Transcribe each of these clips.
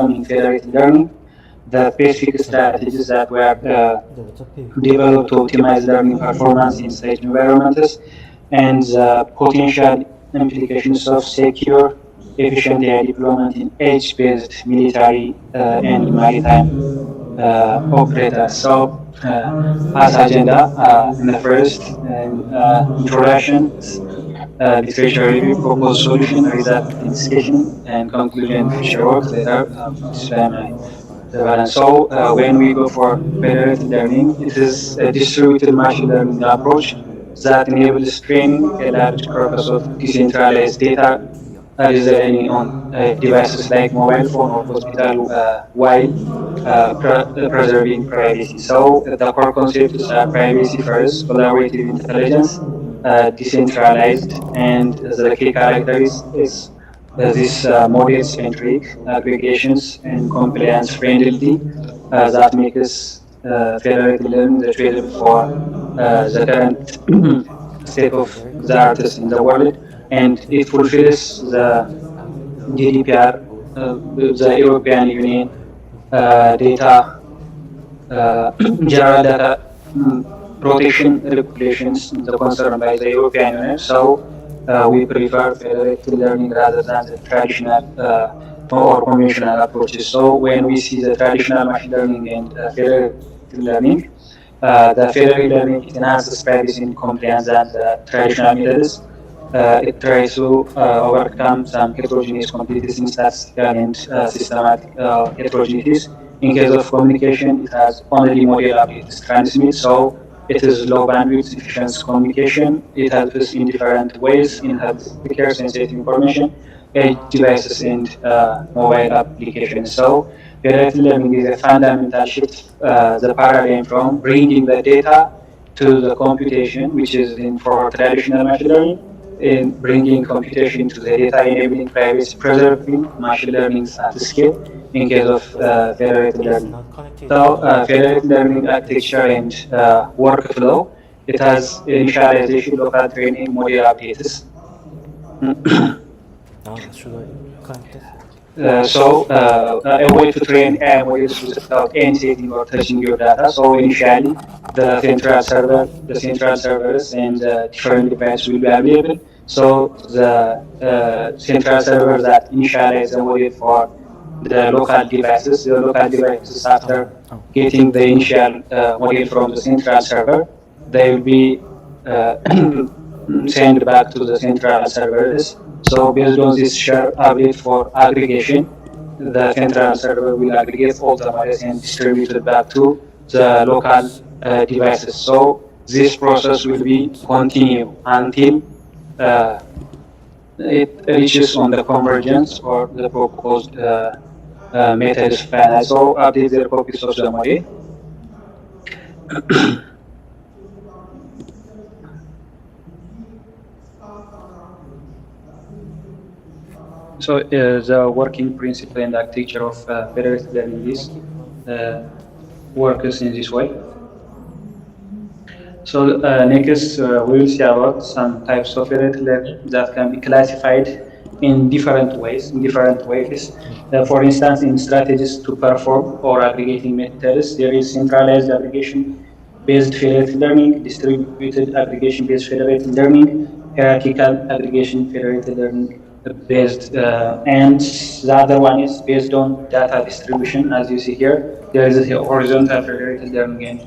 common in federated learning, the basic strategies that were developed to optimize learning performance in such environments, and the potential implications of secure, efficient AI deployment in edge-based military and maritime operators. So, as agenda in the first introduction, literature review, proposed solution, result discussion, and conclusion future work later. Display my balance. So when we go for federated learning, it is a distributed machine learning approach that enables training a large corpus of decentralized data residing on devices like mobile phone or hospital while preserving privacy. So the core concepts are privacy first, collaborative intelligence, decentralized, and the key characteristics is this model-centric aggregations and compliance friendly that makes federated learning the choice for the current state of the artists in the world, and it fulfills the GDPR, the European Union data general data protection regulations, the concern by the European Union. So we prefer federated learning rather than the traditional or conventional approaches. So when we see the traditional machine learning and federated learning, the federated learning it enhances privacy and compliance than the traditional methods. It tries to overcome some heterogeneous completeness in statistical and systematic heterogeneities. In case of communication, it has only model updates transmit, so it is low bandwidth efficient communication. It helps in different ways in healthcare sensitive information, edge devices, and mobile applications. So federated learning is a fundamental shift, the paradigm from bringing the data to the computation, which is in for traditional machine learning, in bringing computation to the data, enabling privacy preserving machine learning at scale in case of federated learning. So federated learning architecture and workflow, it has initialization, local training, model updates. A way to train AI models without any setting or touching your data. So initially, the central servers and different devices will be available. So the central server that initialize the model for the local devices after getting the initial model from the central server, they will be uh, sent back to the central servers. So based on this share update for aggregation, the central server will aggregate all the models and distribute it back to the local devices. So this process will be continue until it reaches on the convergence or the proposed method is finalized. So update the copies of the model. So the working principle and architecture of federated learning is works in this way. So next we will see about some types of federated learning that can be classified in different ways. For instance, in strategies to perform or aggregating methods, there is centralized aggregation-based federated learning, distributed aggregation-based federated learning, hierarchical aggregation federated learning based, and the other one is based on data distribution. As you see here, there is a horizontal federated learning and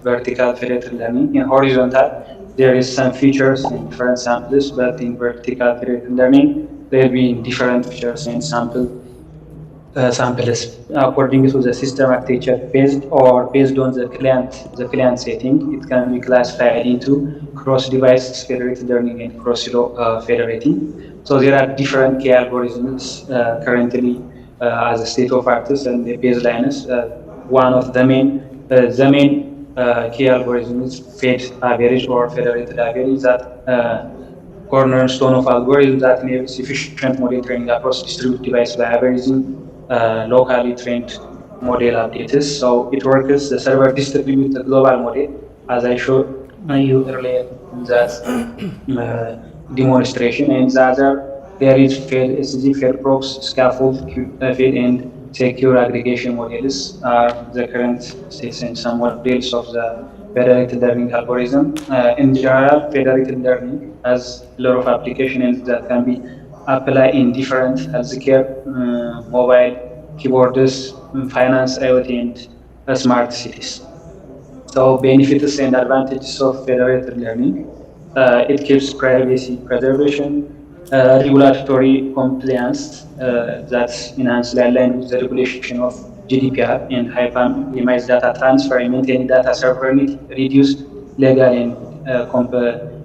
vertical federated learning. In horizontal, there is some features in different samples, but in vertical federated learning, there will be different features and samples according to the system architecture based on the client setting. It can be classified into cross-device federated learning and cross-silo federating. So there are different key algorithms currently as a state of artists and the baselines. One of the main key algorithms fed average or federated average that cornerstone of algorithms that enables efficient model training across distributed devices by averaging locally trained model updates. So it works, the server distributes the global model, as I showed you earlier in that demonstration, and the other there is fed SSD, fed prox, scaffold, fed, and secure aggregation models are the current states and some models of the federated learning algorithm. In general, federated learning has a lot of applications that can be applied in different healthcare, mobile, keyboards, finance, IoT, and smart cities. So benefits and advantages of federated learning. It keeps privacy preservation, regulatory compliance that's enhanced aligned with the regulation of GDPR and hyper-minimize data transfer and maintain data sovereignty, reduce legal and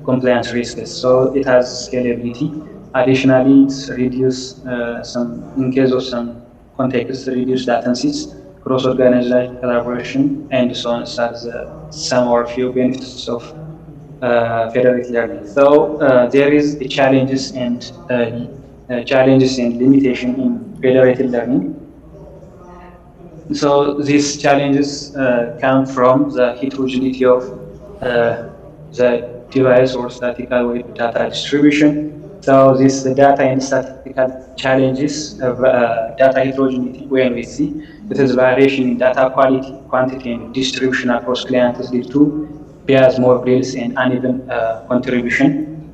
compliance risks. So it has scalability. Additionally, it's reduce in case of some context, reduce latencies, cross-organizational collaboration, and so on. As some or few benefits of federated learning. So there is the challenges and limitation in federated learning. So these challenges come from the heterogeneity of the device or statistical with data distribution. So this the data and statistical challenges of data heterogeneity when we see it is variation in data quality, quantity, and distribution across clients lead to bias models and uneven contribution.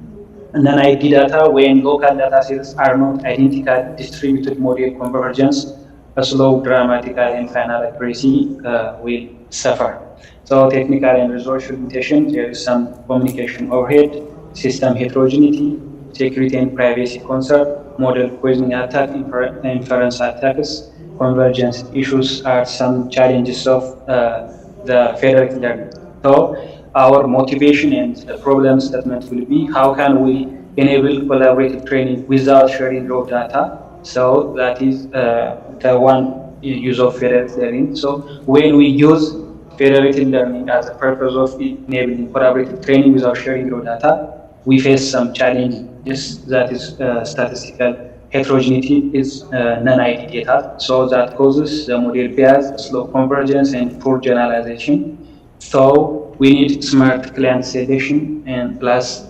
Non-ID data, when local data sets are not identical, distributed model convergence, a slow, dramatic, and final accuracy will suffer. So technical and resource limitation, there is some communication overhead, system heterogeneity, security and privacy concern, model poisoning attack, inference attacks, convergence issues are some challenges of the federated learning. So our motivation and the problem statement will be how can we enable collaborative training without sharing raw data. So that is the one use of federated learning. So when we use federated learning as a purpose of enabling collaborative training without sharing raw data, we face some challenges that is statistical heterogeneity is non-ID data. So that causes the model bias, slow convergence, and poor generalization. So we need smart client selection and plus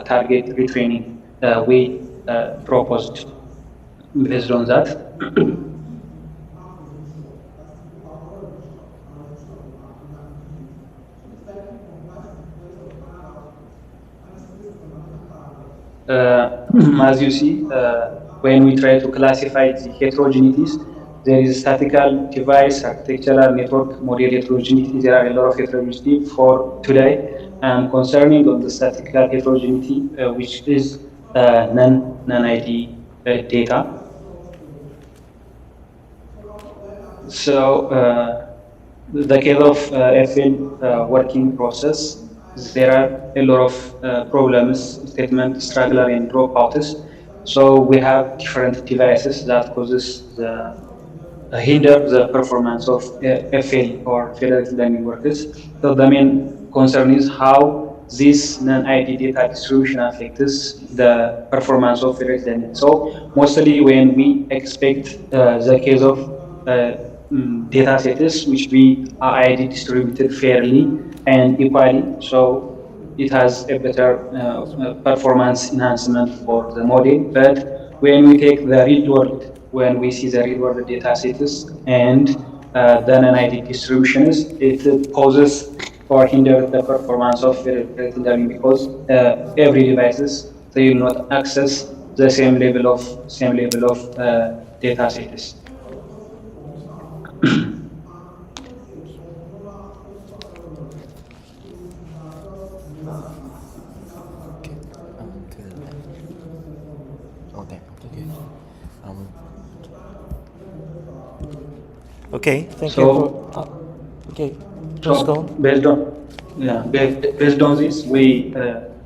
target retraining we proposed based on that. As you see, when we try to classify the heterogeneities, there is statistical device, architectural network, model heterogeneity. There are a lot of heterogeneity for today. And concerning on the statistical heterogeneity, which is non-ID data. So the case of FL working process, there are a lot of problems, statement, struggler, and dropouts. So we have different devices that causes the hinder the performance of FL or federated learning workers. So the main concern is how this non-ID data distribution affects the performance of federated learning. So mostly when we expect the case of data sets which be ID distributed fairly and equally, so it has a better performance enhancement for the model. But when we take the real world, when we see the real world data sets and the non-ID distributions, it poses or hinders the performance of federated learning because every devices they will not access the same level of data sets. Okay, thank So, you. Okay, just go. Based on this, we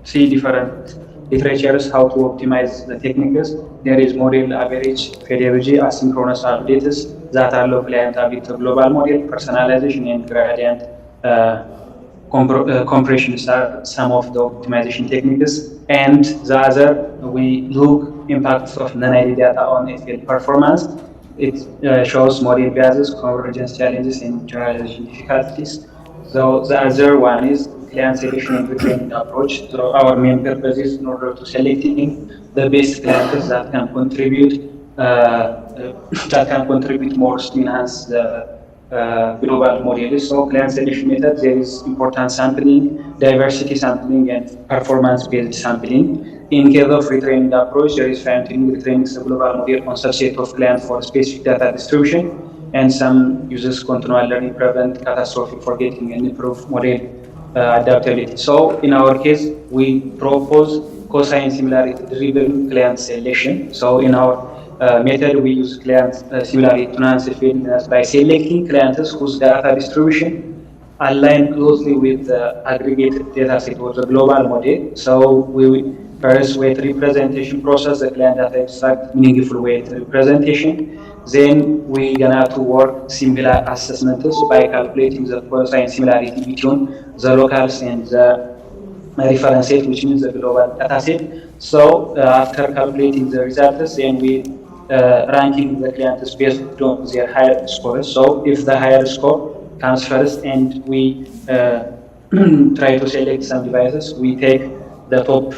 see different literatures how to optimize the techniques. There is model average, pedagogy, asynchronous updates that allow client update to global model, personalization, and gradient compressions are some of the optimization techniques. And the other, we look impacts of non-ID data on FL performance. It shows model biases, convergence challenges, and generalization difficulties. So the other one is client selection and retraining approach. So our main purpose is in order to selecting the best clients that can contribute that can contribute more to enhance the global model. So client selection method, there is important sampling, diversity sampling, and performance-based sampling. In case of retraining approach, there is fine-tuning retraining the global model on subset of clients for specific data distribution, and some uses continual learning prevent catastrophic forgetting and improve model adaptability. So in our case, we propose cosine similarity driven client selection. So in our method, we use client similarity to enhance effectiveness by selecting clients whose data distribution align closely with the aggregated dataset or the global model. So we first weight representation process the client data extract meaningful weight representation. Then we gonna to work similar assessments by calculating the cosine similarity between the locals and the reference set, which means the global data set. So after calculating the results, then we ranking the clients based on their higher scores. So if the higher score comes first and we try to select some devices, we take the top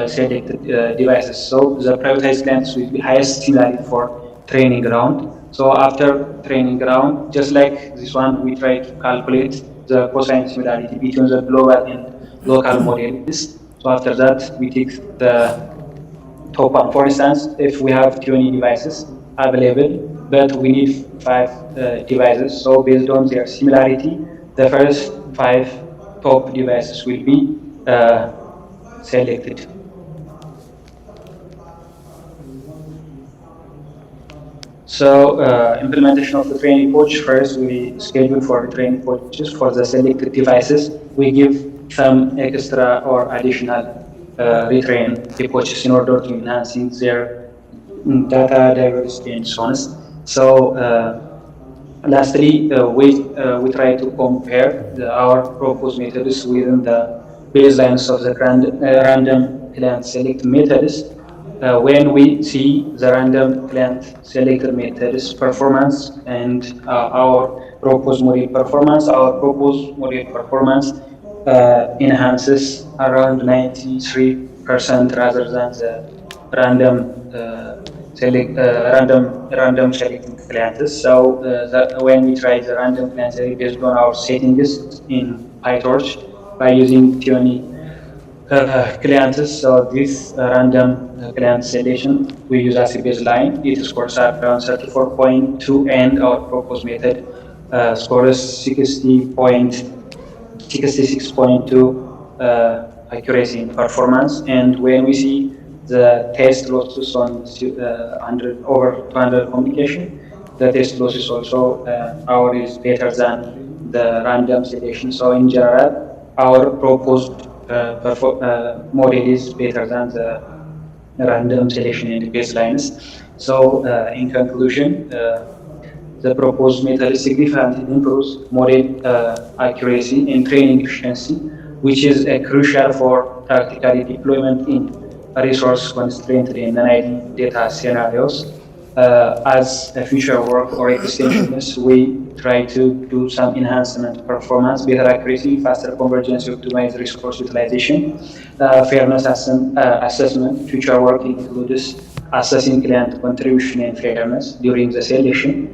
selected devices. So the prioritized clients will be highest similarity for training ground. So after training ground, just like this one, we try to calculate the cosine similarity between the global and local models. So after that, we take the top one. For instance, if we have 20 devices available, but we need five devices. So based on their similarity, the first five top devices will be selected. So implementation of the training coach, first we schedule for the training coaches for the selected devices. We give some extra or additional retrain the coaches in order to enhancing their data diversity and so on. So lastly, we try to compare our proposed methods within the baselines of the random client select methods. When we see the random client selected methods performance and our proposed model performance, enhances around 93% rather than the random random selecting clients. So when we try the random client based on our settings in PyTorch by using 20 clients. So this random client selection we use as a baseline. It scores around 34.2, and our proposed method scores 66.2 accuracy and performance. And when we see the test losses on 100 over 200 communication, the test losses also our is better than the random selection. So in general, our proposed model is better than the random selection in the baselines. So in conclusion, the proposed method significantly improves model accuracy and training efficiency, which is crucial for practical deployment in resource-constrained and non-ideal data scenarios. As a future work or extensions, we try to do some enhancement performance, better accuracy, faster convergence, optimize resource utilization, fairness assessment. Future work includes assessing client contribution and fairness during the selection,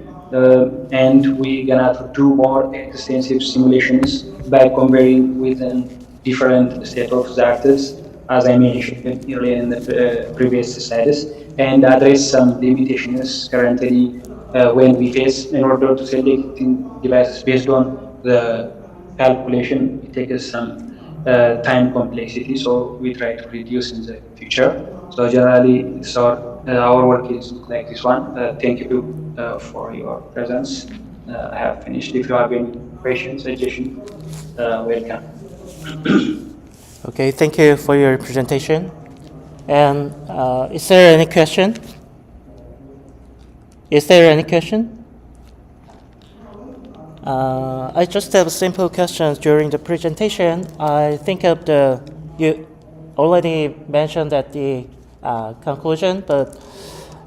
and we're gonna do more extensive simulations by comparing within different state of the artists, as I mentioned earlier in the previous slides, and address some limitations currently when we face in order to select devices based on the calculation. It takes some time complexity, so we try to reduce in the future. So generally, it's our work is like this one. Thank you for your presence. I have finished. If you have any questions, suggestions, welcome. Okay, thank you for your presentation. And is there any question? Is there any question? I just have simple questions during the presentation. I think of you already mentioned that the conclusion, but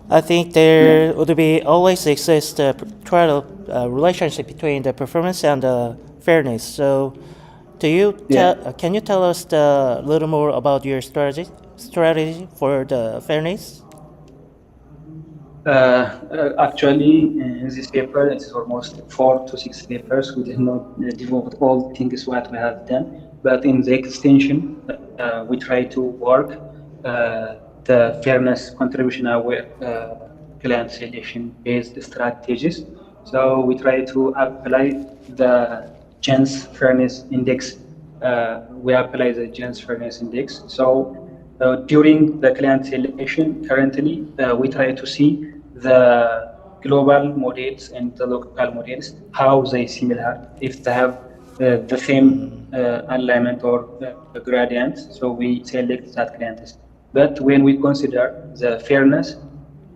I think there would be always exist a trade-off relationship between the performance and the fairness. So, can you tell us a little more about your strategy for the fairness? Actually, in this paper, it's almost 4 to 6 papers. We did not devote all things what we have done, but in the extension, we try to work the fairness contribution aware client selection based strategies. So we try to apply the chance fairness index. We apply the chance fairness index. So during the client selection, currently, we try to see the global models and the local models, how they similar, if they have the same alignment or gradient. So we select that clients. But when we consider the fairness,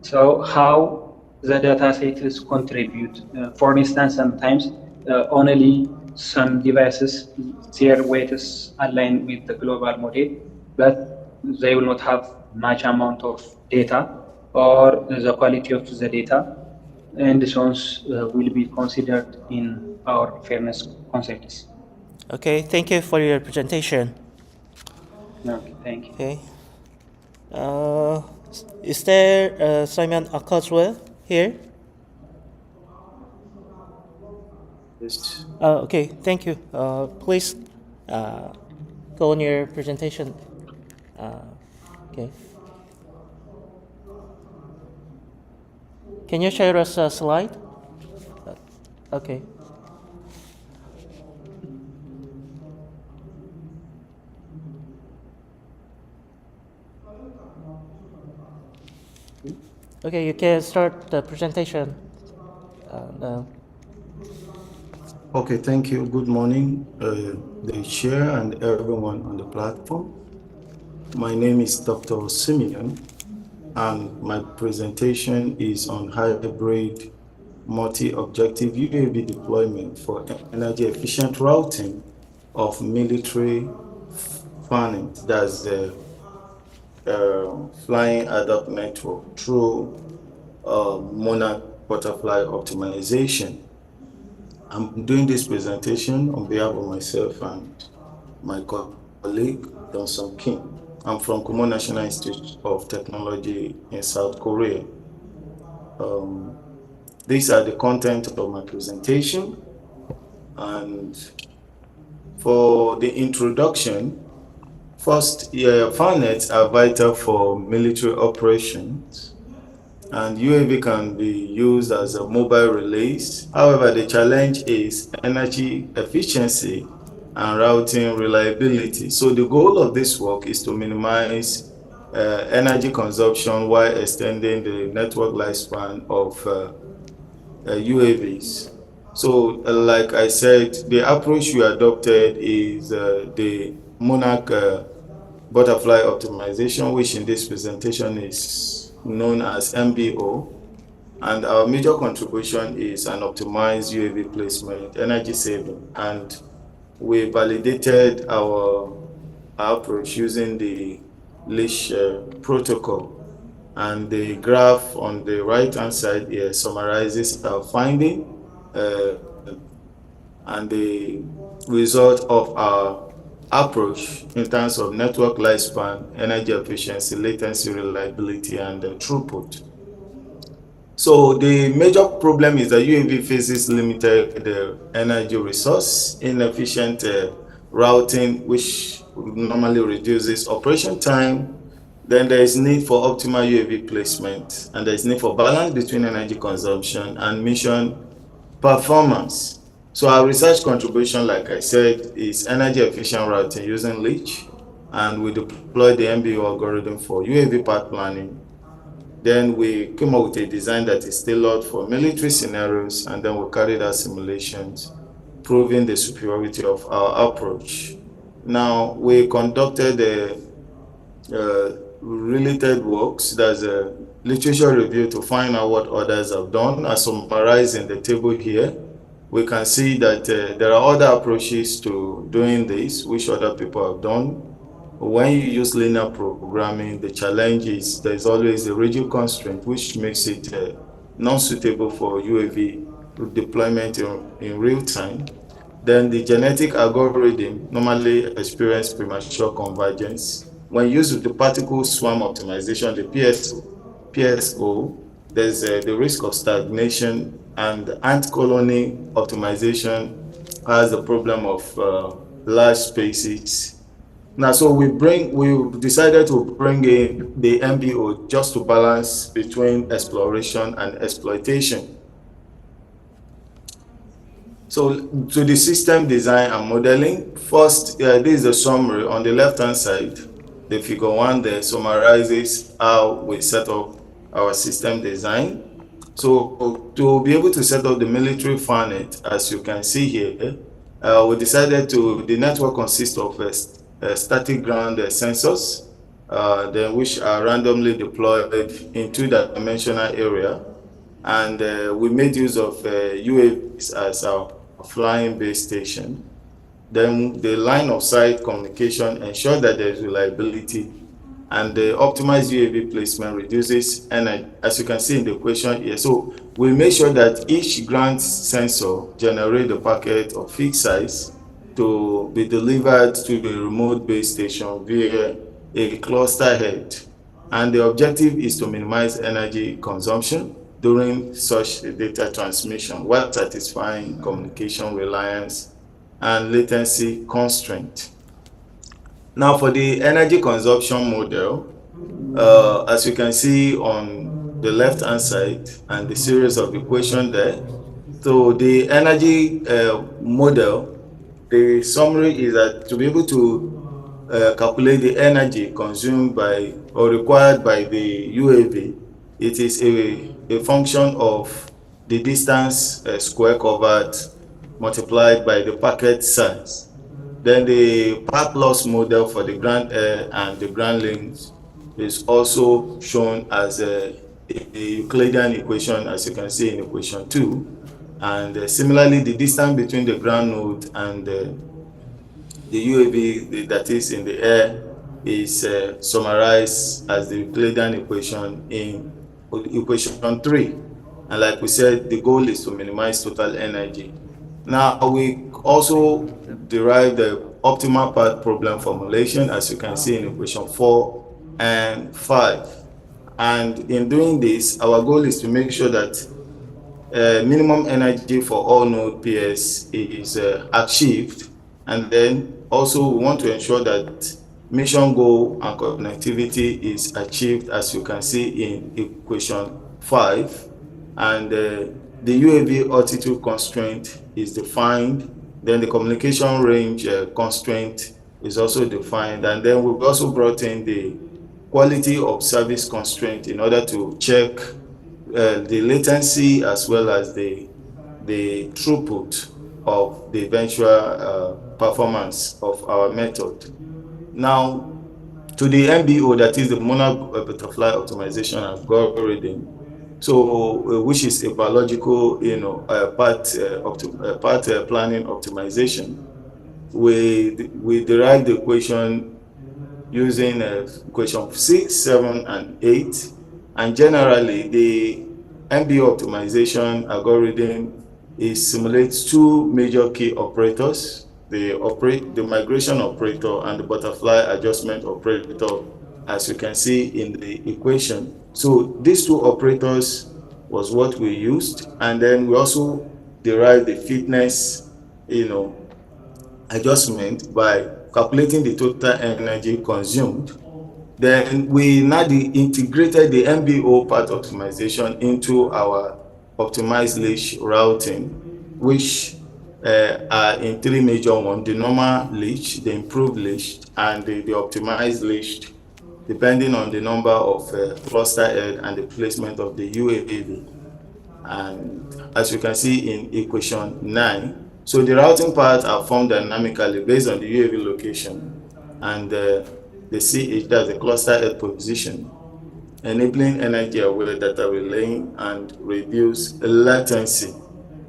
so how the data sets contribute. For instance, sometimes only some devices, their weights align with the global model, but they will not have much amount of data or the quality of the data, and this ones will be considered in our fairness concepts. Okay, thank you for your presentation. Okay, thank you. Okay. Is there Simon Akoswell here? Yes. Okay, thank you. Please go on your presentation. Okay. Can you share us a slide? Okay. Okay, you can start the presentation now. Okay, thank you. Good morning, the chair and everyone on the platform. My name is Dr. Simeon, and my presentation is on hybrid multi-objective UAV deployment for energy efficient routing of military farming, that's the flying adopt network through monarch butterfly optimization. I'm doing this presentation on behalf of myself and my colleague, Johnson Kim. I'm from Kumo National Institute of Technology in South Korea. These are the content of my presentation. And for the introduction, first, FANETs are vital for military operations, and UAV can be used as a mobile relays. However, the challenge is energy efficiency and routing reliability. So the goal of this work is to minimize energy consumption while extending the network lifespan of UAVs. So, like I said, the approach we adopted is the Monarch butterfly optimization, which in this presentation is known as MBO. And our major contribution is an optimized UAV placement, energy saving. And we validated our approach using the leash protocol. And the graph on the right-hand side here summarizes our finding and the result of our approach in terms of network lifespan, energy efficiency, latency, reliability, and throughput. So the major problem is that UAV faces limited energy resource, inefficient routing, which normally reduces operation time. Then there is need for optimal UAV placement, and there is need for balance between energy consumption and mission performance. So our research contribution, like I said, is energy efficient routing using leach, and we deployed the MBO algorithm for UAV path planning. Then we came up with a design that is tailored for military scenarios, and then we carried out simulations, proving the superiority of our approach. Now, we conducted related works, there's a literature review to find out what others have done. As summarized in the table here, we can see that there are other approaches to doing this, which other people have done. When you use linear programming, the challenge is there's always a rigid constraint, which makes it non-suitable for UAV deployment in real time. Then the genetic algorithm normally experience premature convergence. When used with the particle swarm optimization, the PSO, there's the risk of stagnation, and ant colony optimization has the problem of large spaces. Now, so we decided to bring in the MBO just to balance between exploration and exploitation. So to the system design and modeling, first, this is a summary on the left-hand side. The figure 1 there summarizes how we set up our system design. So to be able to set up the military FANET, as you can see here, we decided the network consists of static ground sensors, which are randomly deployed in two-dimensional area. And we made use of UAVs as our flying base station. Then the line of sight communication ensures that there is reliability, and the optimized UAV placement reduces energy, as you can see in the equation here. So we make sure that each ground sensor generates a packet of fixed size to be delivered to the remote base station via a cluster head. And the objective is to minimize energy consumption during such data transmission while satisfying communication reliance and latency constraint. Now, for the energy consumption model, as you can see on the left-hand side and the series of equation there, so the energy model, the summary is that to be able to calculate the energy consumed by or required by the UAV, it is a function of the distance square covered multiplied by the packet size. Then the path loss model for the ground air and the ground links is also shown as a Euclidean equation, as you can see in equation 2. And similarly, the distance between the ground node and the UAV that is in the air is summarized as the Euclidean equation in equation 3. And like we said, the goal is to minimize total energy. Now, we also derive the optimal path problem formulation, as you can see in equation 4 and 5. And in doing this, our goal is to make sure that minimum energy for all node PS is achieved. And then also we want to ensure that mission goal and connectivity is achieved, as you can see in equation 5. And the UAV altitude constraint is defined. Then the communication range constraint is also defined. And then we've also brought in the quality of service constraint in order to check the latency as well as the throughput of the eventual performance of our method. Now, to the MBO, that is the monarch butterfly optimization algorithm, so which is a biological, path planning optimization. We derive the equation using equation 6, 7, and 8, and generally the MBO optimization algorithm simulates two major key operators: the migration operator and the butterfly adjustment operator, as you can see in the equation. So these two operators was what we used, and then we also derived the fitness, adjustment by calculating the total energy consumed. Then we now integrated the MBO path optimization into our optimized leash routing, which are in three major ones: the normal leash, the improved leash, and the optimized leash, depending on the number of cluster head and the placement of the UAV. And as you can see in equation 9, so the routing paths are formed dynamically based on the UAV location and the CH, that's the cluster head position, enabling energy aware data relaying and reduce latency.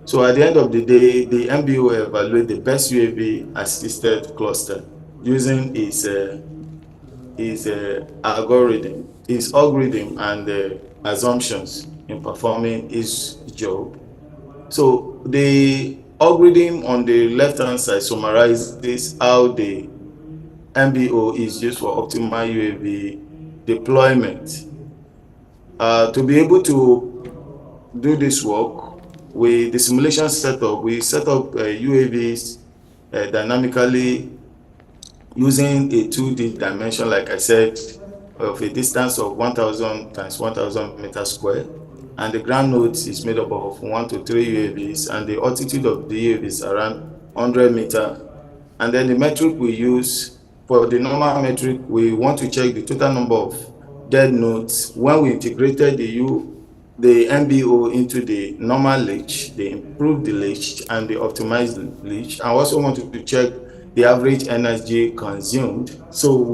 So at the end of the day, the MBO evaluates the best UAV assisted cluster using its algorithm and assumptions in performing its job. So the algorithm on the left-hand side summarizes how the MBO is used for optimal UAV deployment. To be able to do this work, with the simulation setup, we set up UAVs dynamically using a 2D dimension, like I said, of a distance of 1,000 times 1,000 meters square. And the ground node is made up of 1 to 3 UAVs, and the altitude of the UAV is around 100 meters. And then the metric we use, for the normal metric, we want to check the total number of dead nodes. When we integrated the MBO into the normal leach, the improved leach and the optimized leach. I also wanted to check the average energy consumed. So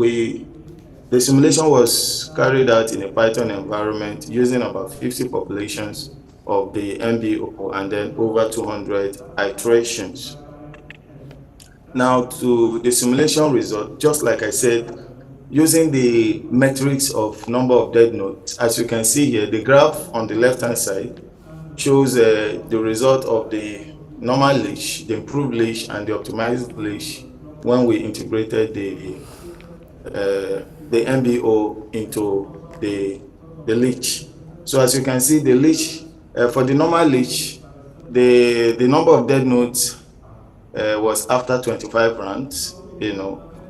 the simulation was carried out in a Python environment using about 50 populations of the MBO and then over 200 iterations. Now to the simulation result, just like I said, using the metrics of number of dead nodes, as you can see here, the graph on the left-hand side shows the result of the normal leash, the improved leash, and the optimized leash when we integrated the MBO into the leash. So as you can see, the leash, for the normal leash, the number of dead nodes was after 25 rounds,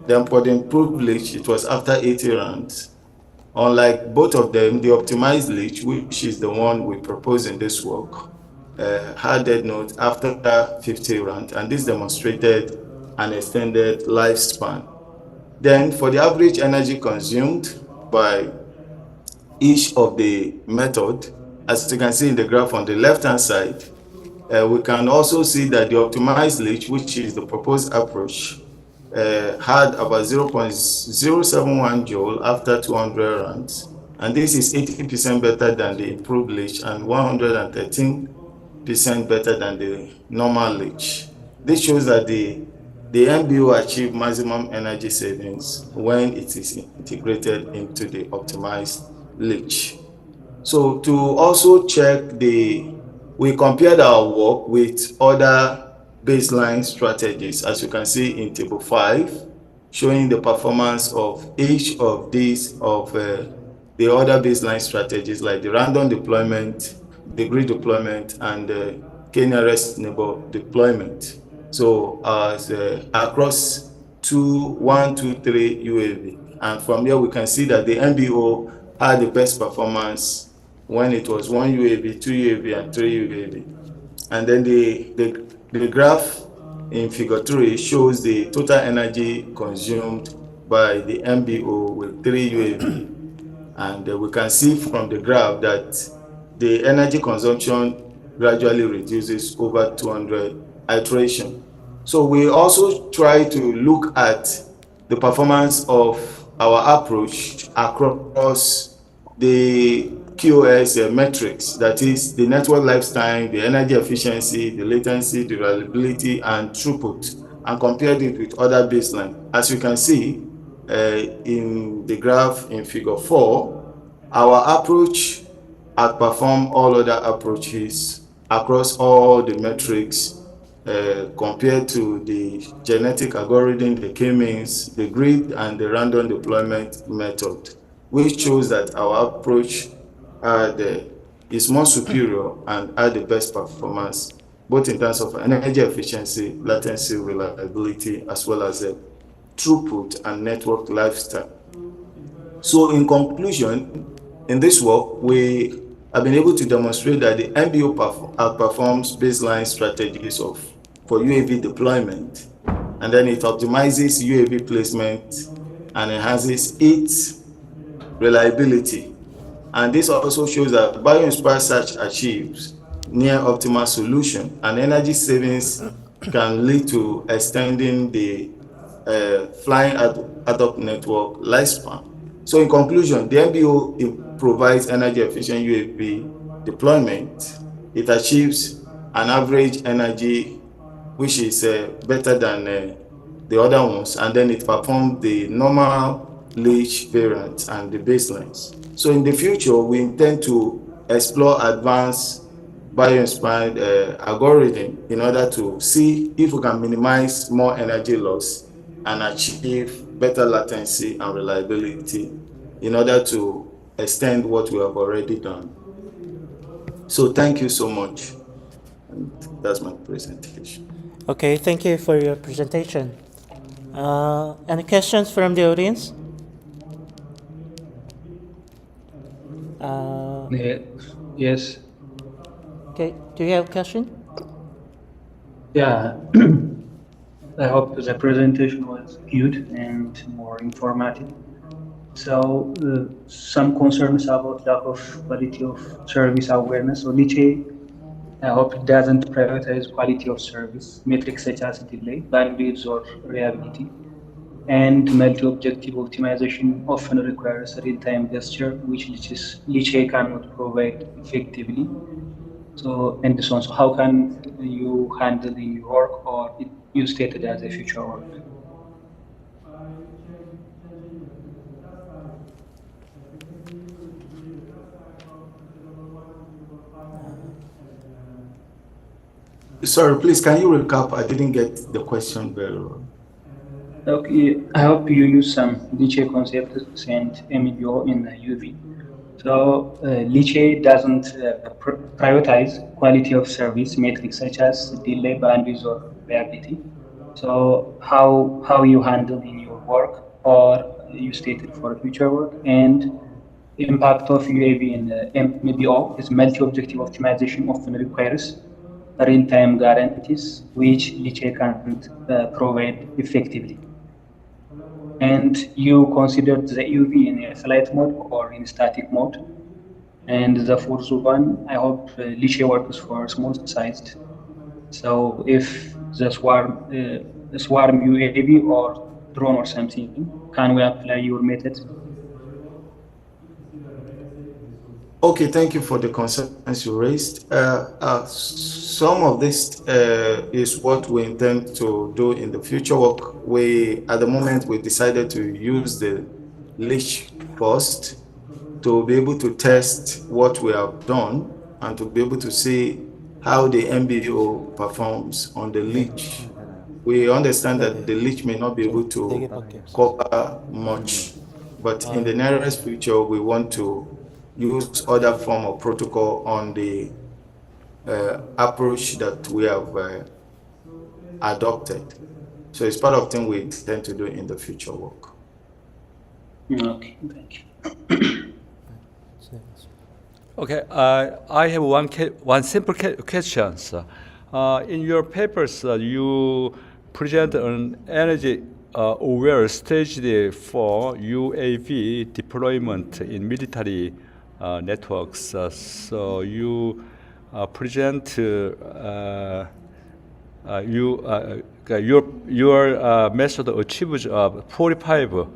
Then for the improved leash, it was after 80 rounds. Unlike both of them, the optimized leash, which is the one we propose in this work, had dead nodes after 50 rounds, and this demonstrated an extended lifespan. Then for the average energy consumed by each of the method, as you can see in the graph on the left-hand side, we can also see that the optimized leach, which is the proposed approach, had about 0.071 joule after 200 rounds. And this is 80% better than the improved leach and 113% better than the normal leach. This shows that the MBO achieved maximum energy savings when it is integrated into the optimized leach. So to also check we compared our work with other baseline strategies, as you can see in table 5, showing the performance of each of these the other baseline strategies, like the random deployment, the grid deployment, and the k-nearest neighbor deployment. So across 1, 2, 3 UAV, and from here we can see that the MBO had the best performance when it was 1 UAV, 2 UAV, and 3 UAV. And then the graph in figure 3 shows the total energy consumed by the MBO with 3 UAV. And we can see from the graph that the energy consumption gradually reduces over 200 iteration. So we also try to look at the performance of our approach across the QoS metrics, that is the network lifetime, the energy efficiency, the latency, the reliability, and throughput, and compared it with other baseline. As you can see in the graph in figure 4, our approach outperformed all other approaches across all the metrics compared to the genetic algorithm, the k-means, the grid, and the random deployment method, which shows that our approach is more superior and had the best performance, both in terms of energy efficiency, latency, reliability, as well as throughput and network lifestyle. So in conclusion, in this work, we have been able to demonstrate that the MBO outperforms baseline strategies for UAV deployment, and then it optimizes UAV placement and enhances its reliability. And this also shows that bioinspired search achieves near optimal solution, and energy savings can lead to extending the flying ad hoc network lifespan. So in conclusion, the MBO provides energy efficient UAV deployment. It achieves an average energy which is better than the other ones, and then it performs the normal leash variant and the baselines. So in the future, we intend to explore advanced bioinspired algorithm in order to see if we can minimize more energy loss and achieve better latency and reliability in order to extend what we have already done. So thank you so much. And that's my presentation. Okay, thank you for your presentation. Any questions from the audience? Yes. Okay, do you have a question? Yeah. I hope the presentation was good and more informative. So, some concerns about lack of quality of service awareness. So, Liche, I hope it doesn't prioritize quality of service, metrics such as delay, bandwidth, or reliability. And multi-objective optimization often requires real-time gesture, which Liche cannot provide effectively. So, and so on. So, how can you handle in your work, or you stated as a future work? Sorry, please, can you recap? I didn't get the question very well. Okay, I hope you use some Liche concepts and MBO in UV. So Liche doesn't prioritize quality of service metrics such as delay, bandwidth, or reliability. So how you handle in your work, or you stated for future work, and impact of UAV in MBO is multi-objective optimization often requires real-time guarantees, which Liche can't provide effectively. And you considered the UV in a flight mode or in static mode. And the fourth one, I hope Liche works for small sized. So if the swarm UAV or drone or something, can we apply your method? Okay, thank you for the concerns you raised. Some of this is what we intend to do in the future work. At the moment, we decided to use the leash first to be able to test what we have done and to be able to see how the MBO performs on the leash. We understand that the leash may not be able to cover much, but in the nearest future, we want to use other form of protocol on the approach that we have adopted. So it's part of thing we intend to do in the future work. Okay, thank you. Okay, I have one simple question. In your papers, you present an energy aware strategy for UAV deployment in military networks. So you present your method achieves 45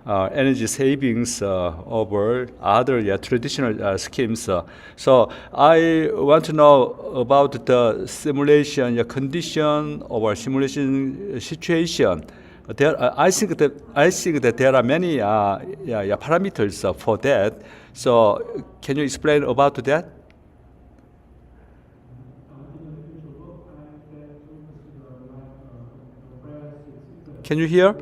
energy savings over other traditional schemes. So I want to know about the simulation condition or simulation situation. I think that there are many parameters for that. So can you explain about that? Can you hear?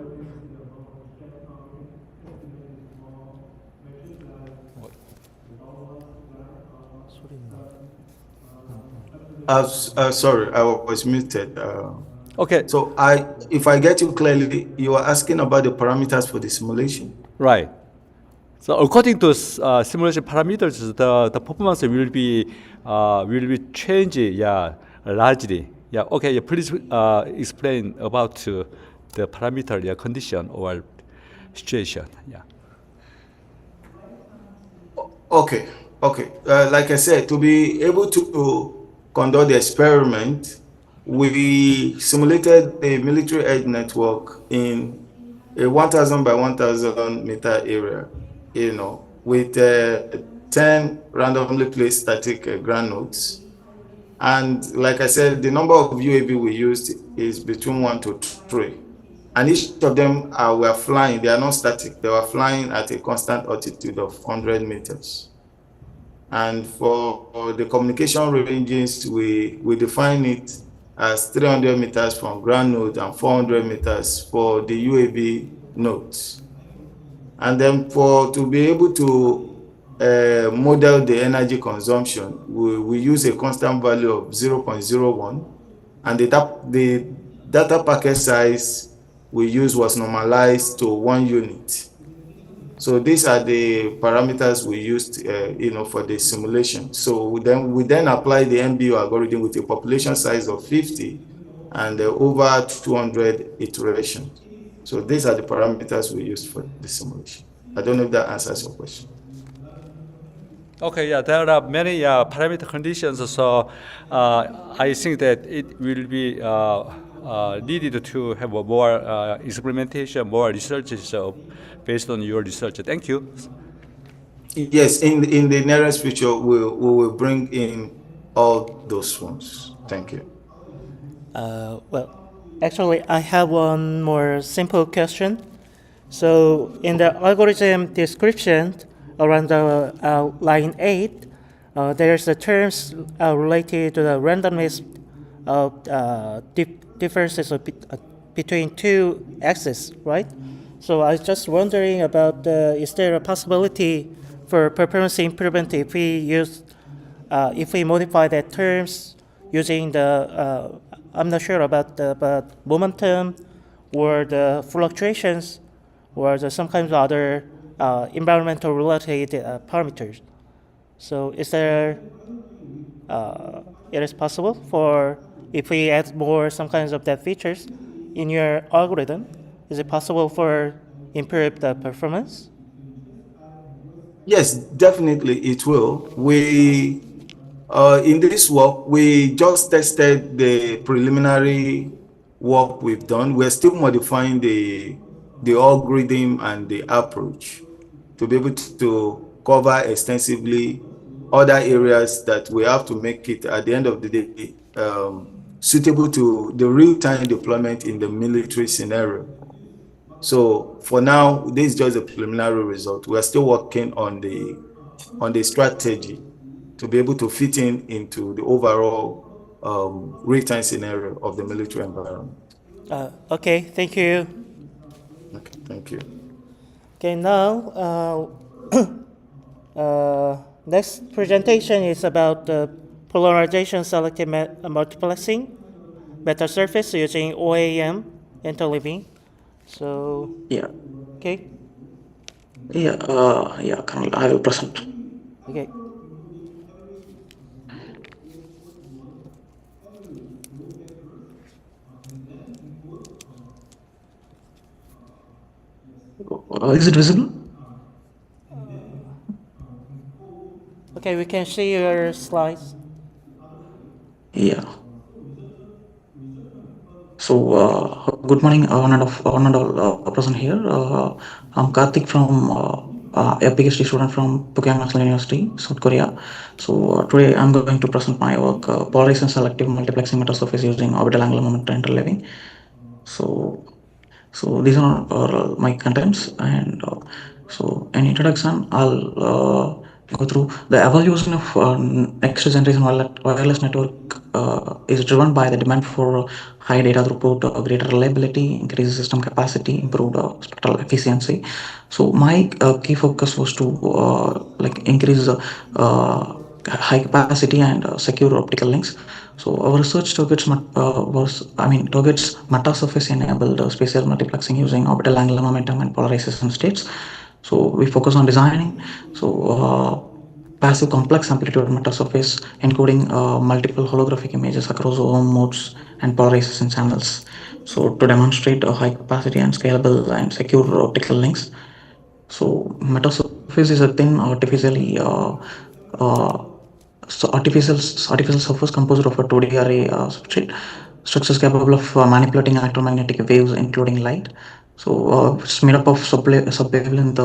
Sorry, I was muted. Okay. So if I get you clearly, you are asking about the parameters for the simulation. Right. So according to simulation parameters, the performance will be changed, largely. Yeah. Okay. Yeah, please explain about the parameter, condition or situation. Yeah. Okay. Like I said, to be able to conduct the experiment, we simulated a military edge network in a 1,000 by 1,000 meter area, with 10 randomly placed static ground nodes. And like I said, the number of UAV we used is between 1 to 3. And each of them were flying. They are not static. They were flying at a constant altitude of 100 meters. And for the communication ranges, we define it as 300 meters from ground node and 400 meters for the UAV nodes. And then to be able to model the energy consumption, we use a constant value of 0.01, and the data packet size we use was normalized to 1 unit. So these are the parameters we used, for the simulation. So we then apply the MBO algorithm with a population size of 50 and over 200 iterations. So these are the parameters we used for the simulation. I don't know if that answers your question. Okay, yeah, there are many parameter conditions, so I think that it will be needed to have a more experimentation, more research based on your research. Thank you. Yes, in the nearest future, we will bring in all those ones. Thank you. Well, actually, I have one more simple question. So, in the algorithm description around the line 8, there's the terms related to the randomness of differences between two axes, right? So, I was just wondering about is there a possibility for performance improvement if we modify the terms using I'm not sure about but momentum or the fluctuations or some kind of other environmental related parameters. So is there, it is possible for if we add more some kinds of that features in your algorithm, is it possible for improve the performance? Yes, definitely it will. In this work, we just tested the preliminary work we've done. We're still modifying the algorithm and the approach to be able to cover extensively other areas that we have to make it, at the end of the day, suitable to the real-time deployment in the military scenario. So for now, this is just a preliminary result. We are still working on the strategy to be able to fit into the overall real-time scenario of the military environment. Okay, thank you. Okay, thank you. Okay, now next presentation is about the polarization selective multiplexing metasurface using OAM interleaving. So, Yeah, okay, Colonel, I will present. okay. Is it visible? Okay, we can see your slides. Yeah. So, good morning, one and all present here. I'm Karthik from a PhD student from Pyongyang National University, South Korea. So, today I'm going to present my work, polarization selective multiplexing metasurface using orbital angular momentum interleaving. So these are my contents, and so in introduction, I'll go through the evolution of next generation wireless network is driven by the demand for high data throughput, greater reliability, increased system capacity, improved spectral efficiency. So my key focus was to increase high capacity and secure optical links. So our research targets metasurface enabled spatial multiplexing using orbital angular momentum and polarization states. So we focus on designing passive complex amplitude metasurface encoding multiple holographic images across all modes and polarization channels. So to demonstrate a high capacity and scalable and secure optical links. So metasurface is a thin uh, artificial surface composed of a 2D array substrate structures capable of manipulating electromagnetic waves, including light. So it's made up of subwavelength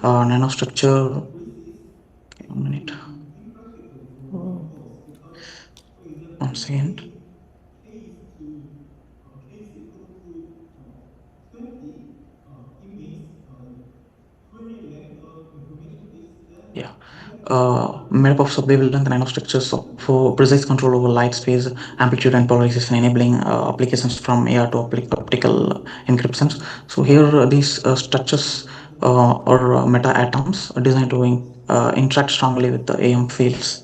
nanostructure. Okay, 1 minute. 1 second. Yeah. Made up of subwavelength nanostructures for precise control over light, space, amplitude, and polarization, enabling applications from AR to optical encryptions. So here, these structures or meta atoms designed to interact strongly with the AM fields.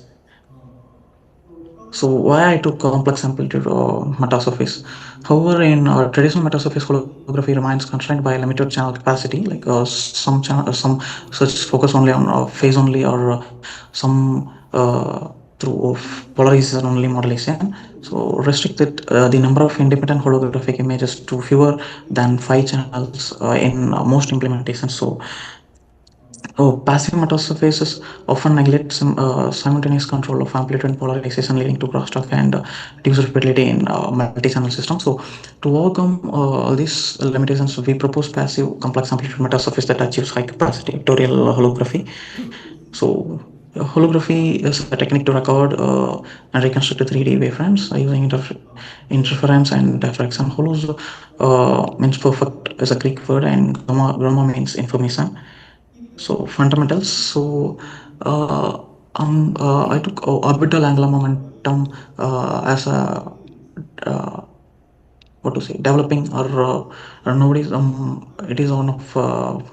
So why I took complex amplitude metasurface? However, in traditional metasurface holography remains constrained by limited channel capacity. Like some searches focus only on phase only, or some through of polarization only modulation. So restricted the number of independent holographic images to fewer than 5 channels in most implementations. So passive metasurfaces often neglect some simultaneous control of amplitude and polarization, leading to crosstalk and reduced repeatability in multi-channel systems. So, to overcome all these limitations, we propose passive complex amplitude metasurface that achieves high capacity vectorial holography. So, holography is a technique to record and reconstruct 3D waveframes using interference and diffraction. Holos means perfect is a Greek word, and gamma means information. So fundamentals. So I took orbital angular momentum as a what to say developing, or nowadays it is one of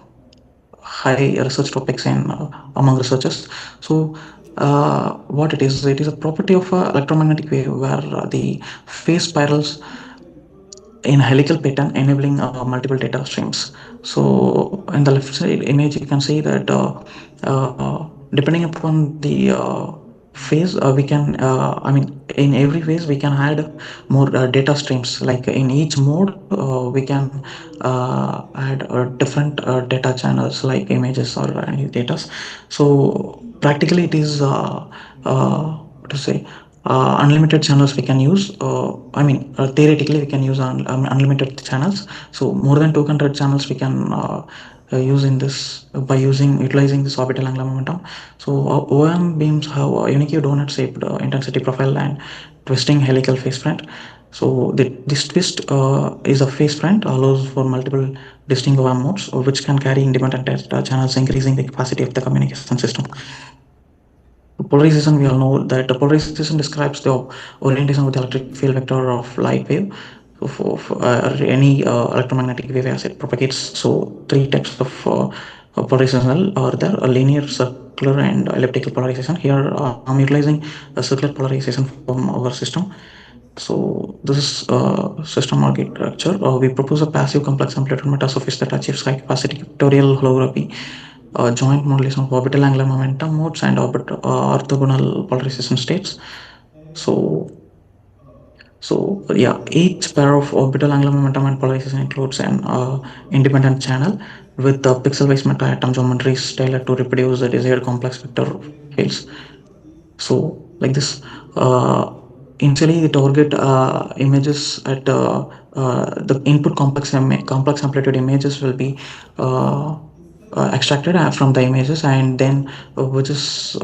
high research topics in among researchers. So what it is a property of electromagnetic wave where the phase spirals in helical pattern, enabling multiple data streams. So in the left side image you can see that depending upon the phase, we can I mean in every phase we can add more data streams. Like in each mode we can add different data channels like images or any data. So practically it is what to say unlimited channels we can use. Theoretically we can use unlimited channels. So more than 200 channels we can use in this by using utilizing this orbital angular momentum. So OM beams have a unique donut shaped intensity profile and twisting helical phase front. So this twist is a phase front allows for multiple distinct OM modes, which can carry independent channels, increasing the capacity of the communication system. Polarization, we all know that the polarization describes the orientation of the electric field vector of light wave. So for any electromagnetic wave as it propagates. So three types of polarization are there: a linear, circular, and elliptical polarization. Here I'm utilizing a circular polarization from our system. So this is system architecture. We propose a passive complex amplitude metasurface that achieves high capacity vectorial holography, joint modulation of orbital angular momentum modes, and orthogonal polarization states. So yeah, each pair of orbital angular momentum and polarization includes an independent channel with the pixel-based meta-atom geometries tailored to reproduce the desired complex vector fields. So like this, initially the target images at the input complex amplitude images will be extracted from the images, and then which is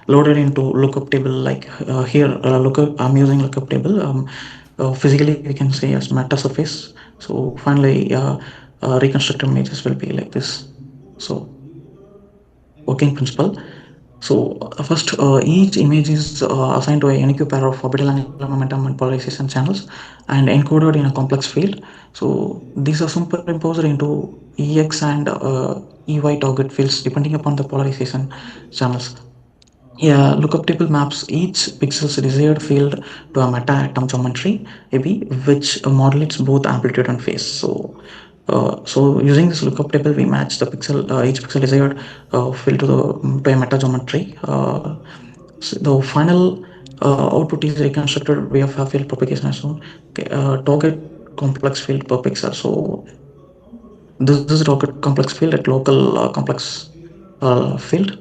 loaded into lookup table. Like here lookup, I'm using lookup table. Physically we can say as meta surface. So finally reconstructed images will be like this. So working principle. So first, each image is assigned to a unique pair of orbital angular momentum and polarization channels, and encoded in a complex field. So these are superimposed into EX and EY target fields depending upon the polarization channels. Yeah, lookup table maps each pixel's desired field to a meta atom geometry, AB, which modulates both amplitude and phase. So using this lookup table, we match the each pixel desired field to a meta geometry. So the final output is reconstructed via field propagation as well. Okay, target complex field per pixel. So this is target complex field at local complex field.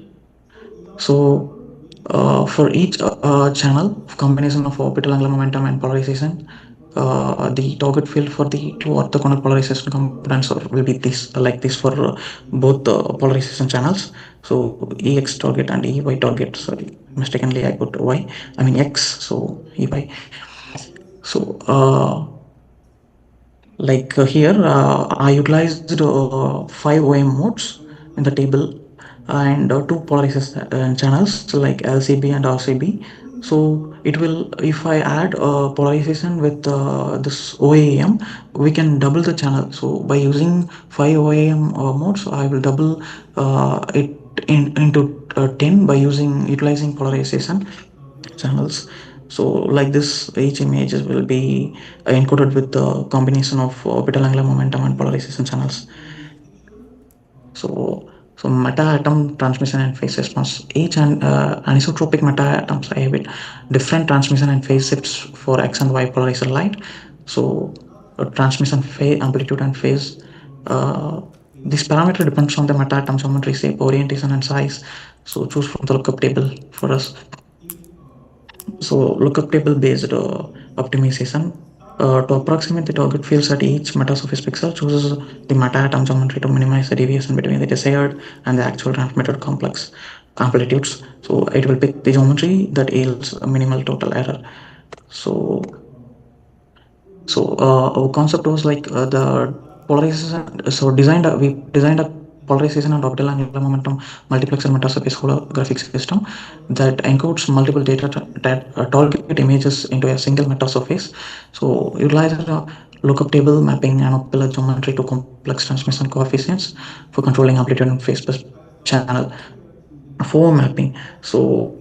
So for each channel combination of orbital angular momentum and polarization, the target field for the two orthogonal polarization components will be this like this for both the polarization channels. So EX target and EY target. Sorry, mistakenly I put Y. I mean X. So EY. So like here I utilized 5 OM modes in the table, and two polarization channels like LCB and RCB. So it will, if I add polarization with this OAM, we can double the channel. So by using 5 OAM modes, I will double it into 10 by utilizing polarization channels. So like this, each images will be encoded with the combination of orbital angular momentum and polarization channels. So, so meta-atom transmission and phase response. Each anisotropic meta-atoms have different transmission and phase shifts for X and Y polarized light. So, transmission phase, amplitude and phase. This parameter depends on the meta-atom geometry, shape, orientation, and size. So, choose from the lookup table for us. So lookup table based optimization. To approximate the target fields at each metasurface pixel, chooses the meta-atom geometry to minimize the deviation between the desired and the actual transmitted complex amplitudes. So it will pick the geometry that yields a minimal total error. So our concept was like the polarization. So we designed a polarization and orbital angular momentum multiplexer metasurface holographic system that encodes multiple data target images into a single metasurface. So utilizes a lookup table mapping and ocular geometry to complex transmission coefficients for controlling amplitude and phase per channel. For mapping, so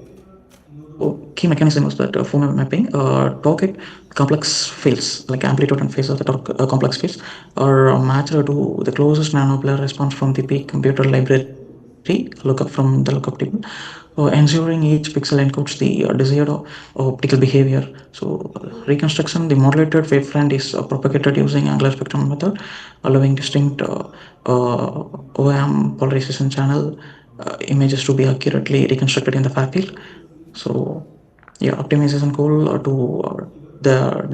key mechanism was that for mapping target complex fields like amplitude and phase of the complex fields are matched to the closest nanopolar response from the peak computer library lookup from the lookup table, ensuring each pixel encodes the desired optical behavior. So reconstruction, the modulated wavefront is propagated using angular spectrum method, allowing distinct OM polarization channel images to be accurately reconstructed in the far field. So yeah, optimization goal to the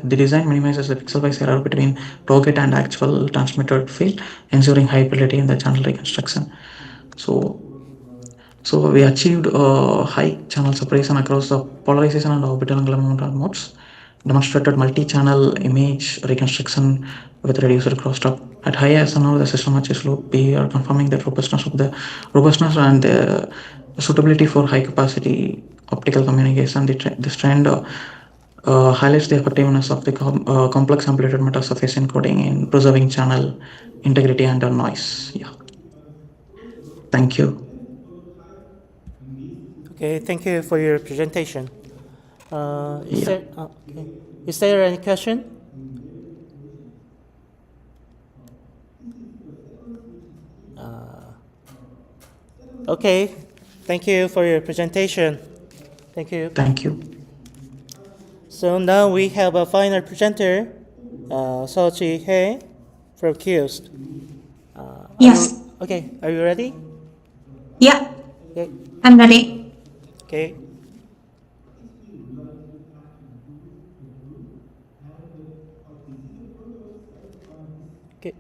design minimizes the pixel-wise error between target and actual transmitted field, ensuring high fidelity in the channel reconstruction. So so we achieved high channel separation across the polarization and orbital angular momentum modes, demonstrated multi-channel image reconstruction with reduced crosstalk. At high SNR, the system achieves loop. We are confirming the robustness and the suitability for high capacity optical communication. This trend highlights the effectiveness of the complex amplitude metasurface encoding in preserving channel integrity under noise. Yeah. Thank you. Okay, thank you for your presentation. Yeah. Is there any question? Okay, thank you for your presentation. Thank you. Thank you. So now we have a final presenter, Sochi Hei from Kiosk. Yes. Okay, are you ready? Yeah, Okay. I'm ready. Okay. Okay.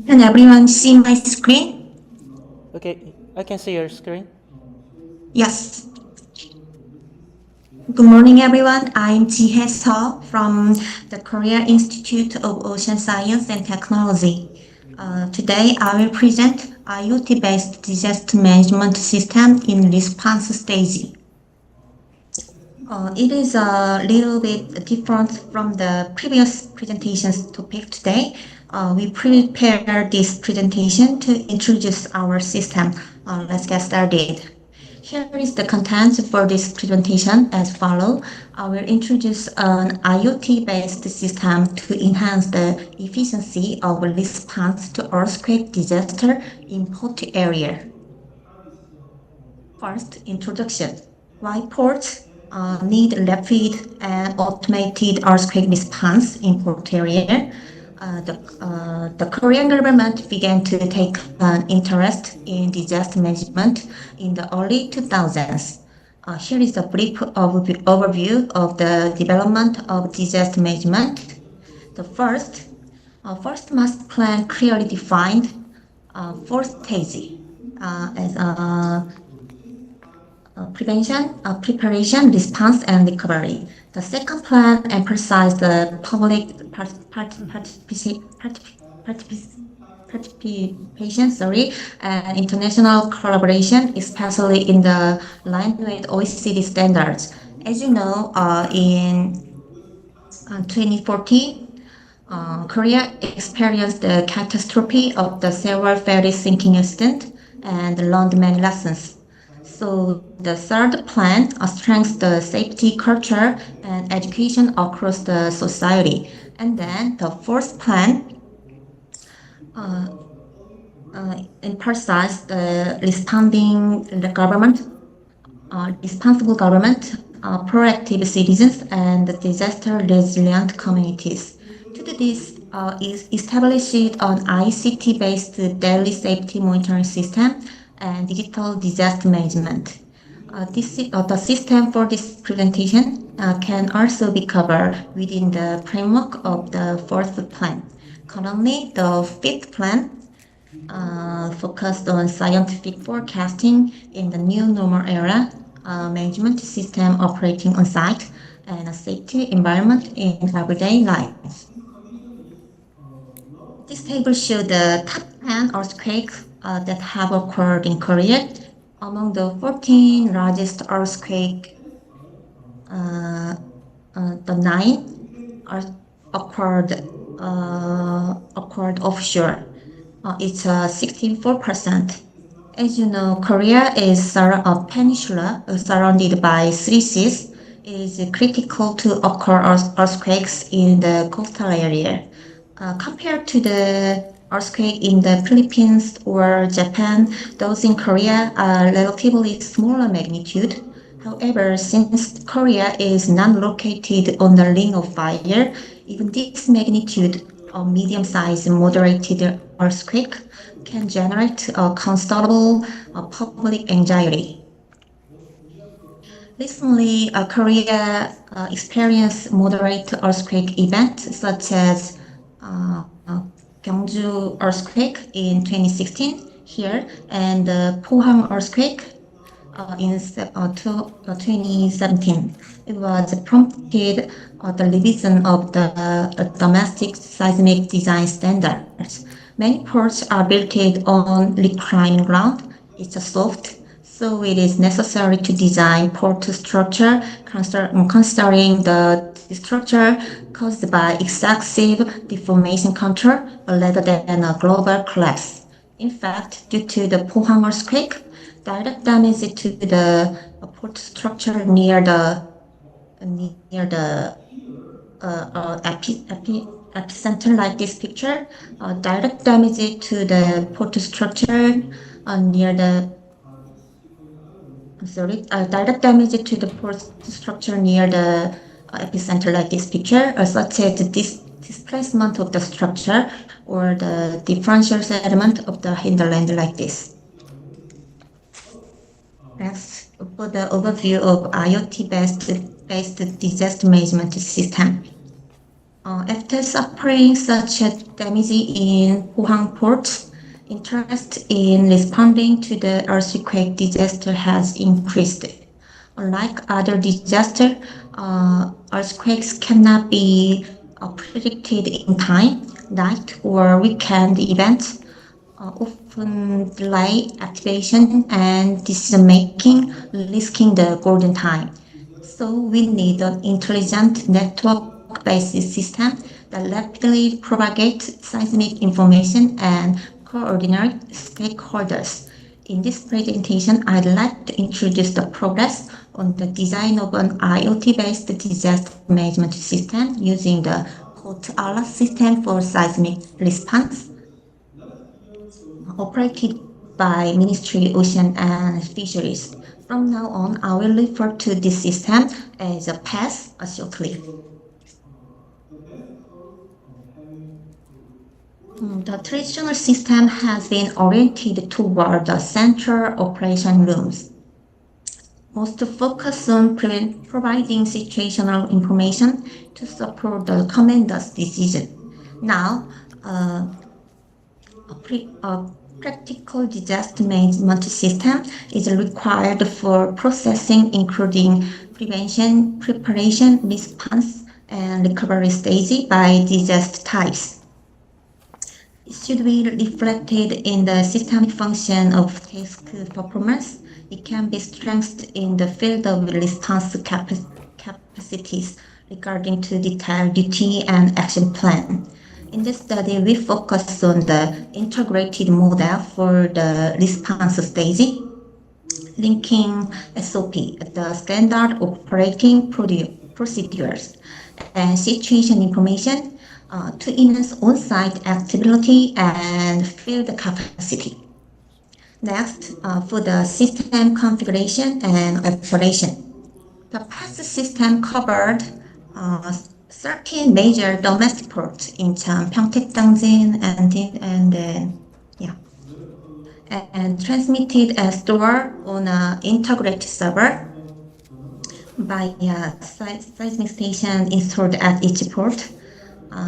Can everyone see my screen? Okay, I can see your screen. Yes. Good morning, everyone. I'm Ji-hye Seo from the Korea Institute of Ocean Science and Technology. Today, I will present IoT-based disaster management system in response stage. It is a little bit different from the previous presentations topic today. We prepared this presentation to introduce our system. Let's get started. Here is the content for this presentation as follows. I will introduce an IoT-based system to enhance the efficiency of response to earthquake disaster in port area. First, introduction. Why ports need rapid and automated earthquake response in port area? The Korean government began to take an interest in disaster management in the early 2000s. Here is a brief overview of the development of disaster management. The first master plan clearly defined four stages as prevention, preparation, response, and recovery. The second plan emphasized the public participation, and international collaboration, especially in the line with OECD standards. As you know, in 2014, Korea experienced the catastrophe of the several ferry sinking incident and learned many lessons. So the third plan strengthens the safety culture and education across the society. And then the fourth plan emphasizes the responsible government, proactive citizens, and disaster resilient communities. To do this, is established an ICT-based daily safety monitoring system and digital disaster management. The system for this presentation can also be covered within the framework of the fourth plan. Currently, the fifth plan focused on scientific forecasting in the new normal era, management system operating on site, and a safety environment in everyday life. This table shows the top 10 earthquakes that have occurred in Korea. Among the 14 largest earthquakes, the 9 are occurred offshore. It's 64%. As you know, Korea is a peninsula surrounded by three seas. It is critical to occur earthquakes in the coastal area. Compared to the earthquake in the Philippines or Japan, those in Korea are relatively smaller magnitude. However, since Korea is not located on the ring of fire, even this magnitude of medium-sized moderated earthquake can generate a considerable public anxiety. Recently, Korea experienced moderate earthquake events such as Gyeongju earthquake in 2016 here and the Pohang earthquake in 2017. It was prompted the revision of the domestic seismic design standards. Many ports are built on reclining ground. It's a soft, so it is necessary to design port structure considering the structure caused by excessive deformation control rather than a global collapse. In fact, due to the Pohang earthquake, direct damage to the port structure near the epicenter, like this picture. Direct damage to the port structure near the direct damage to the port structure near the epicenter, like this picture, such as this displacement of the structure or the differential settlement of the hinterland, like this. Next, for the overview of IoT-based disaster management system. After suffering such a damage in Pohang Port, interest in responding to the earthquake disaster has increased. Unlike other disasters, earthquakes cannot be predicted in time. Night or weekend events often delay activation and decision making, risking the golden time. So we need an intelligent network-based system that rapidly propagates seismic information and coordinate stakeholders. In this presentation, I'd like to introduce the progress on the design of an IoT-based disaster management system using the Port-ALA system for seismic response, operated by Ministry Ocean and Fisheries. From now on, I will refer to this system as a PAS shortly. The traditional system has been oriented toward the central operation rooms. Most focus on providing situational information to support the commander's decision. Now, a practical disaster management system is required for processing, including prevention, preparation, response, and recovery stage by disaster types. should be reflected in the systemic function of task performance. It can be strengthened in the field of response capacities regarding to detailed duty and action plan. In this study, we focus on the integrated model for the response stage, linking SOP, the standard operating procedures, and situation information to enhance on-site activity and field capacity. Next, for the system configuration and operation. The past system covered 13 major domestic ports in Pyeongtaek, Dangjin, and transmitted and stored on an integrated server by a seismic station installed at each port.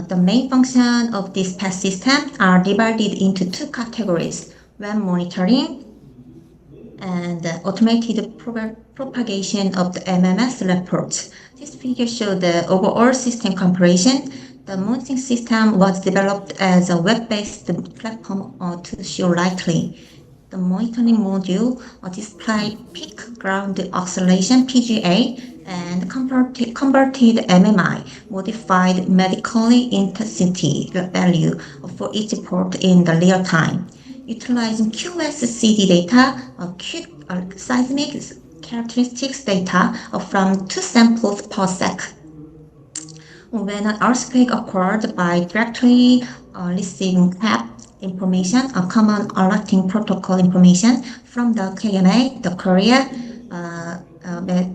The main function of this PAS system are divided into two categories: web monitoring and automated propagation of the MMS reports. This figure shows the overall system comparison. The monitoring system was developed as a web-based platform to show lightly. The monitoring module displayed peak ground oscillation (PGA) and converted MMI, modified medically intensity value for each port in the real time. Utilizing QSCD data, seismic characteristics data from 2 samples per sec. When an earthquake occurred, by directly receiving CAP information, a common alerting protocol information from the KMA, the Korea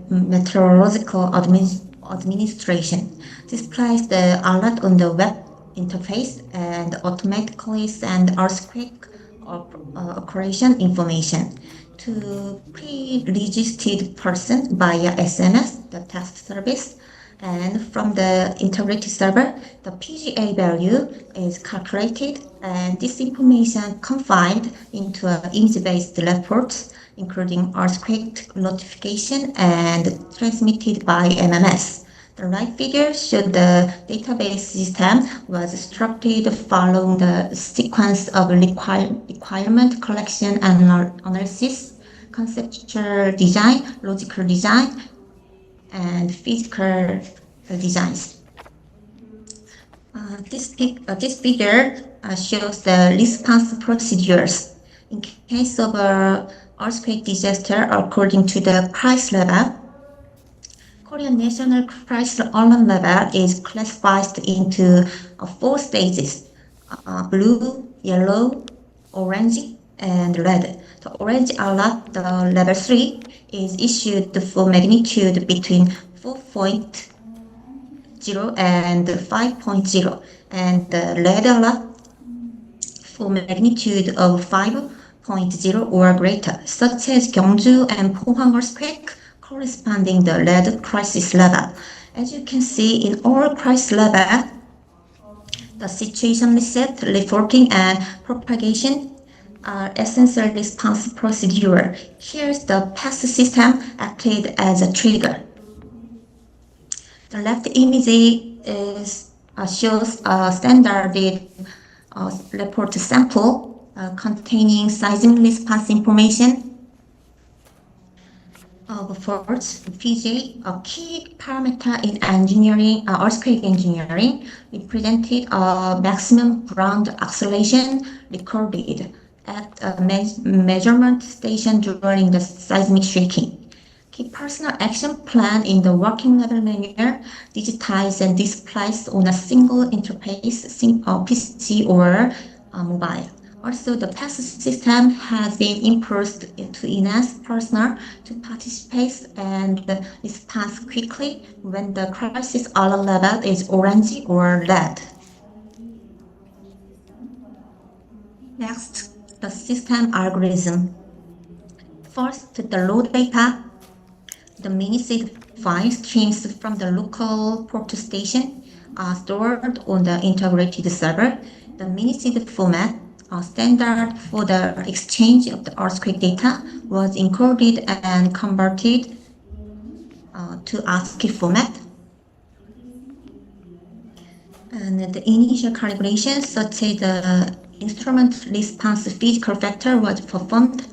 Meteorological Administration, displays the alert on the web interface and automatically send earthquake occurrence information to pre-registered person via SMS, the text service. And from the integrated server, the PGA value is calculated, and this information confined into image-based reports, including earthquake notification and transmitted by MMS. The right figure shows the database system was structured following the sequence of requirement collection and analysis, conceptual design, logical design, and physical designs. This figure shows the response procedures. In case of an earthquake disaster, according to the crisis level, Korean National Crisis Alarm Level is classified into 4 stages: blue, yellow, orange, and red. The orange alert, the level 3, is issued for magnitude between 4.0 and 5.0, and the red alert for magnitude of 5.0 or greater, such as Gyeongju and Pohang earthquake, corresponding the red crisis level. As you can see, in all crisis level, the situation reset, reporting, and propagation are essential response procedure. Here's the PAS system acted as a trigger. The left image shows a standard report sample containing seismic response information of faults. PJ, a key parameter in engineering, earthquake engineering, represented a maximum ground oscillation recorded at a measurement station during the seismic shaking. Key personal action plan in the working level manner, digitized and displayed on a single interface, PC or mobile. Also, the PAS system has been improved to enhance personnel to participate and respond quickly when the crisis alert level is orange or red. Next, the system algorithm. First, the load data. The mini-seed file streams from the local port station are stored on the integrated server. The mini-seed format, standard for the exchange of the earthquake data, was encoded and converted to ASCII format. And the initial calibration, such as the instrument response physical factor was performed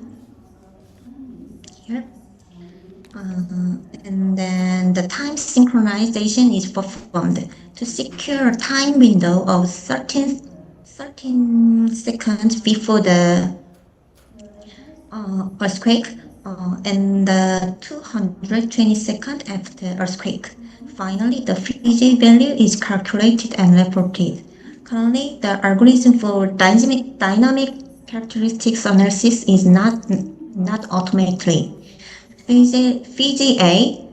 here. And then the time synchronization is performed to secure a time window of 13 seconds before the earthquake and 220 seconds after earthquake. Finally, the Fiji value is calculated and reported. Currently, the algorithm for dynamic characteristics analysis is not automatically. Fiji A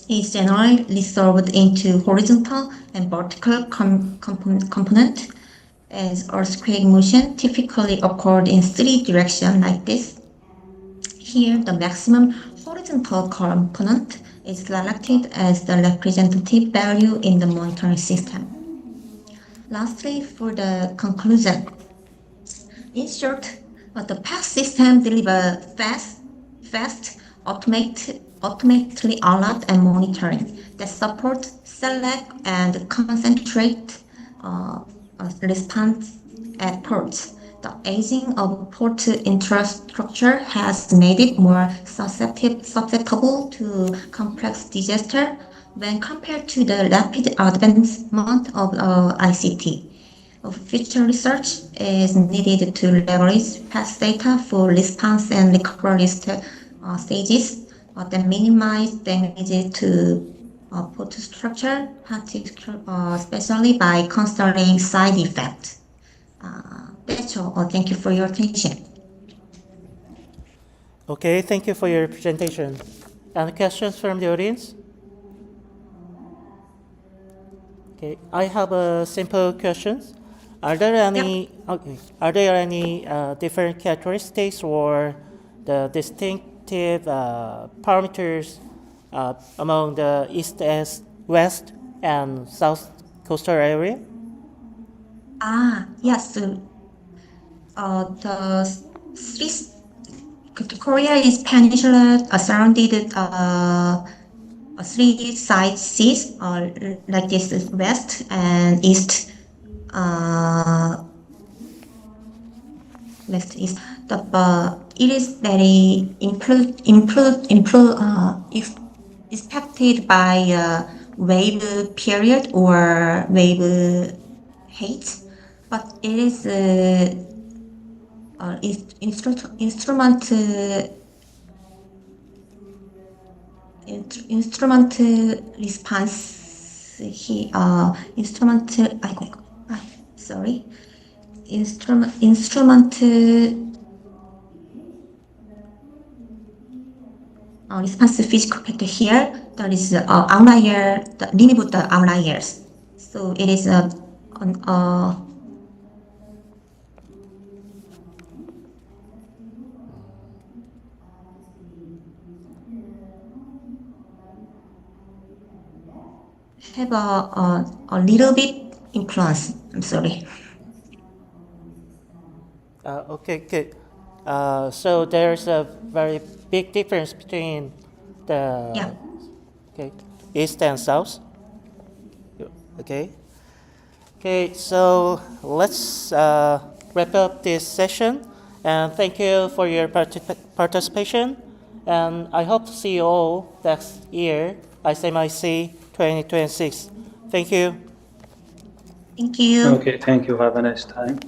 is generally solved into horizontal and vertical component, as earthquake motion typically occurred in three directions like this. Here, the maximum horizontal component is selected as the representative value in the monitoring system. Lastly, for the conclusion, in short, the past system delivers fast, automatically alert and monitoring that support select and concentrate response at ports. The aging of port infrastructure has made it more susceptible to complex disaster when compared to the rapid advancement of ICT. Future research is needed to leverage past data for response and recovery stages that minimize damage to port structure, especially by considering side effects. That's all. Thank you for your attention. Okay, thank you for your presentation. Any questions from the audience? Okay, I have a simple questions. Are there any different characteristics or the distinctive parameters among the east, west, and south coastal area? Yes. Korea is peninsula surrounded three side seas like this: west and east. West east. It is very expected by wave period or wave height, but it is instrument response response physical factor here. There is outlier, remove the outliers. So it is have a little bit influence. I'm sorry. Okay, good. So there's a very big difference between the east and south. Okay. Okay. So let's wrap up this session, and thank you for your participation. And I hope to see you all next year, ICMIC 2026. Thank you. Thank you. Okay, thank you. Have a nice time.